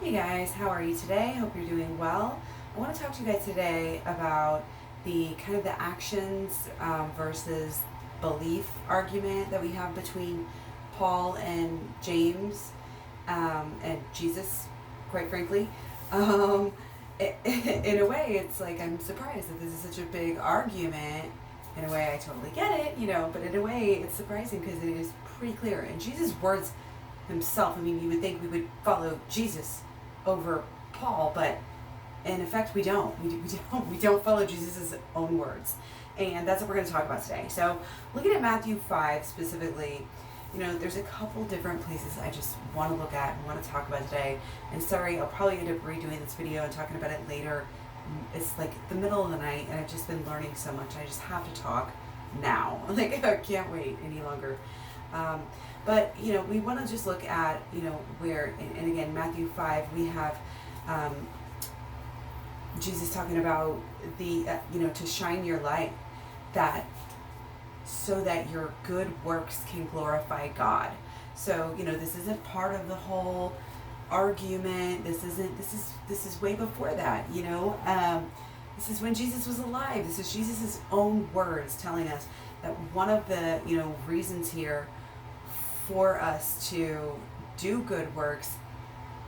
Hey guys, how are you today? Hope you're doing well. I want to talk to you guys today about the kind of the actions versus belief argument that we have between Paul and James and Jesus, quite frankly. Um, in a way, it's like I'm surprised that this is such a big argument. In a way, I totally get it, but in a way, it's surprising because it is pretty clear. And Jesus' words himself, I mean, you would think we would follow Jesus over Paul, but in effect we don't. We don't follow Jesus' own words. And that's what we're going to talk about today. So looking at Matthew 5 specifically, there's a couple different places I just want to look at and want to talk about today. And sorry, I'll probably end up redoing this video and talking about it later. It's like the middle of the night and I've just been learning so much. I just have to talk now. Like, I can't wait any longer. But, we want to just look at, where, and again, Matthew 5, we have Jesus talking about the, to shine your light, so that your good works can glorify God. So, this isn't part of the whole argument. This is way before that, this is when Jesus was alive. This is Jesus' own words telling us that one of the, reasons here for us to do good works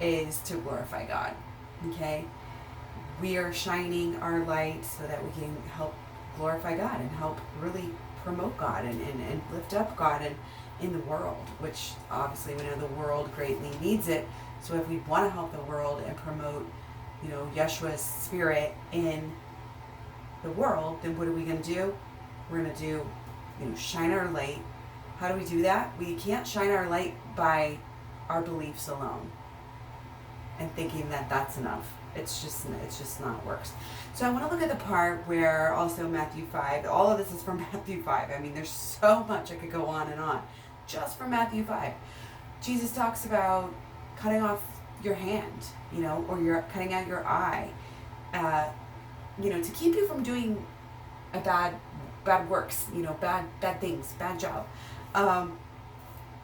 is to glorify God. Okay? We are shining our light so that we can help glorify God and help really promote God and lift up God in the world, which obviously we know the world greatly needs it. So if we want to help the world and promote, Yeshua's spirit in the world, then what are we going to do? We're going to do, shine our light. How do we do that? We can't shine our light by our beliefs alone and thinking that that's enough. It's just not works. So I want to look at the part where also Matthew 5, all of this is from Matthew 5. I mean, there's so much I could go on and on just from Matthew 5. Jesus talks about cutting off your hand, or you're cutting out your eye, to keep you from doing a bad works, bad things, bad job.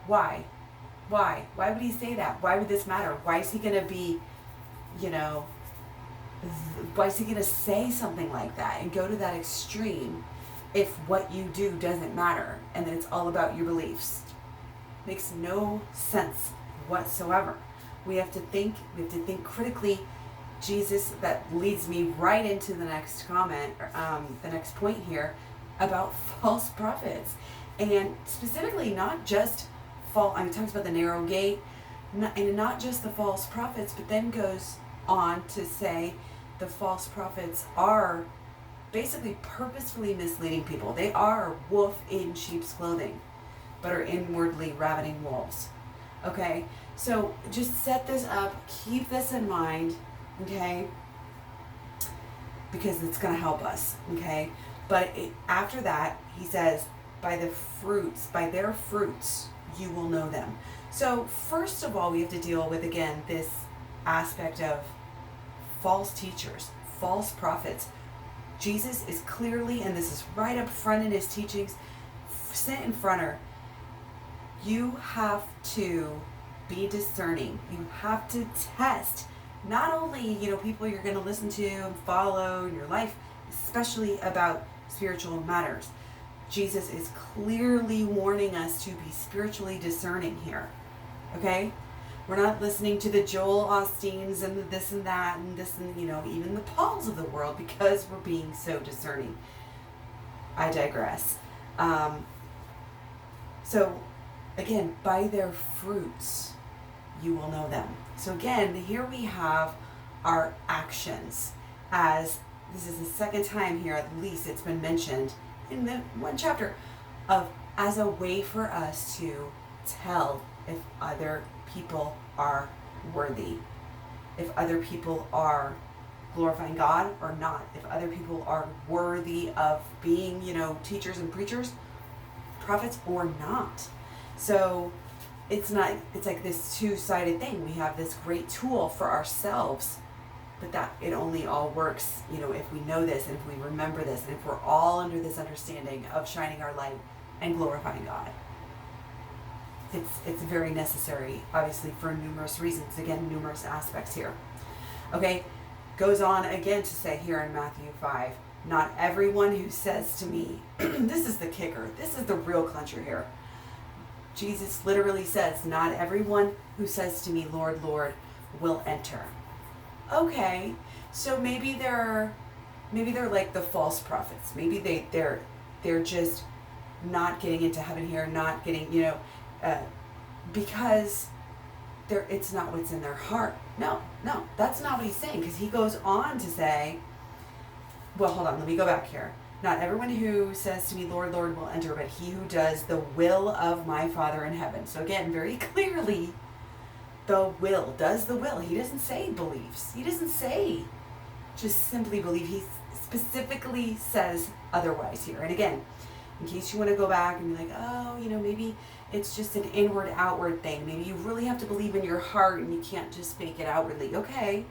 Why? Why would he say that? Why would this matter? Why is he going to be, why is he going to say something like that and go to that extreme if what you do doesn't matter and that it's all about your beliefs? Makes no sense whatsoever. We have to think critically. Jesus, that leads me right into the next comment, the next point here about false prophets. And specifically, not just talks about the narrow gate, and not just the false prophets, but then goes on to say the false prophets are basically purposefully misleading people. They are wolf in sheep's clothing, but are inwardly ravening wolves. Okay, so just set this up, keep this in mind, okay, because it's going to help us, okay? But after that, he says, by their fruits, you will know them. So first of all, we have to deal with, again, this aspect of false teachers, false prophets. Jesus is clearly, and this is right up front in his teachings, sit in front of her. You have to be discerning. You have to test not only, people you're going to listen to and follow in your life, especially about spiritual matters. Jesus is clearly warning us to be spiritually discerning here. Okay? We're not listening to the Joel Osteens and the this and that and this and, even the Pauls of the world, because we're being so discerning. I digress. So, again, by their fruits, you will know them. So again, here we have our actions, as this is the second time here, at least it's been mentioned in the one chapter, of as a way for us to tell if other people are worthy, if other people are glorifying God or not, if other people are worthy of being, teachers and preachers, prophets or not. So it's like this two-sided thing. We have this great tool for ourselves, but that it only all works, if we know this and if we remember this and if we're all under this understanding of shining our light and glorifying God. it's very necessary, obviously, for numerous reasons. Again, numerous aspects here. Okay, goes on again to say here in Matthew 5, not everyone who says to me, this is the kicker, this is the real clincher here. Jesus literally says, not everyone who says to me, Lord, Lord, will enter. Okay, so maybe they're like the false prophets. Maybe they're just not getting into heaven here, not getting, because it's not what's in their heart. No, that's not what he's saying, because he goes on to say, well, hold on, let me go back here. Not everyone who says to me, Lord, Lord, will enter, but he who does the will of my Father in heaven. So again, very clearly, does the will. He doesn't say believes. He doesn't say just simply believe. He specifically says otherwise here. And again, in case you want to go back and be like, oh, maybe it's just an inward, outward thing. Maybe you really have to believe in your heart and you can't just fake it outwardly. Okay,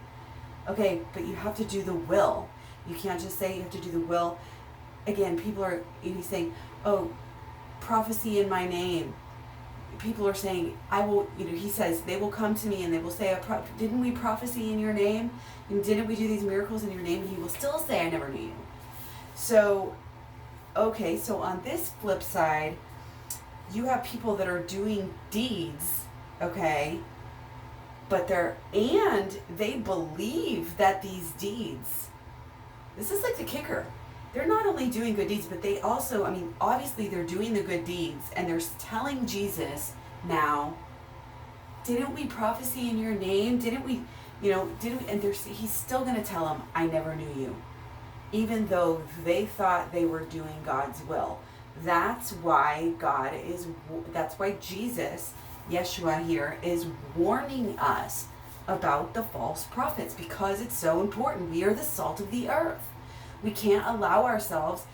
but you have to do the will. You can't just say you have to do the will. Again, people are saying, oh, prophecy in my name. People are saying, I will, he says, they will come to me and they will say, didn't we prophesy in your name? And didn't we do these miracles in your name? And he will still say, I never knew you. So, okay, so on this flip side, you have people that are doing deeds, okay, but they believe that these deeds, this is like the kicker. They're not only doing good deeds, but they also, obviously they're doing the good deeds and they're telling Jesus now, didn't we prophesy in your name? Didn't we, and he's still going to tell them, I never knew you. Even though they thought they were doing God's will. That's why Jesus, Yeshua here, is warning us about the false prophets, because it's so important. We are the salt of the earth. We can't allow ourselves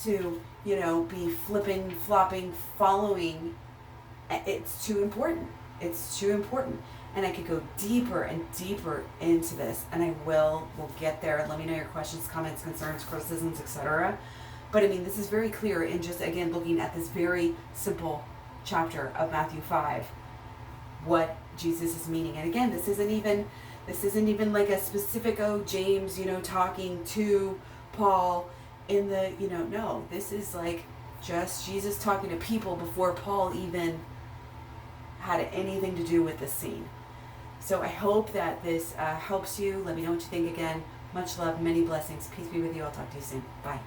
to, be flipping, flopping, following. It's too important. It's too important. And I could go deeper and deeper into this, and we'll get there. Let me know your questions, comments, concerns, criticisms, etc. But this is very clear in just, again, looking at this very simple chapter of Matthew 5, what Jesus is meaning. And again, this isn't even like a specific, James, talking to Paul in the, no, this is like just Jesus talking to people before Paul even had anything to do with the scene. So I hope that this helps you. Let me know what you think again. Much love, many blessings. Peace be with you. I'll talk to you soon. Bye.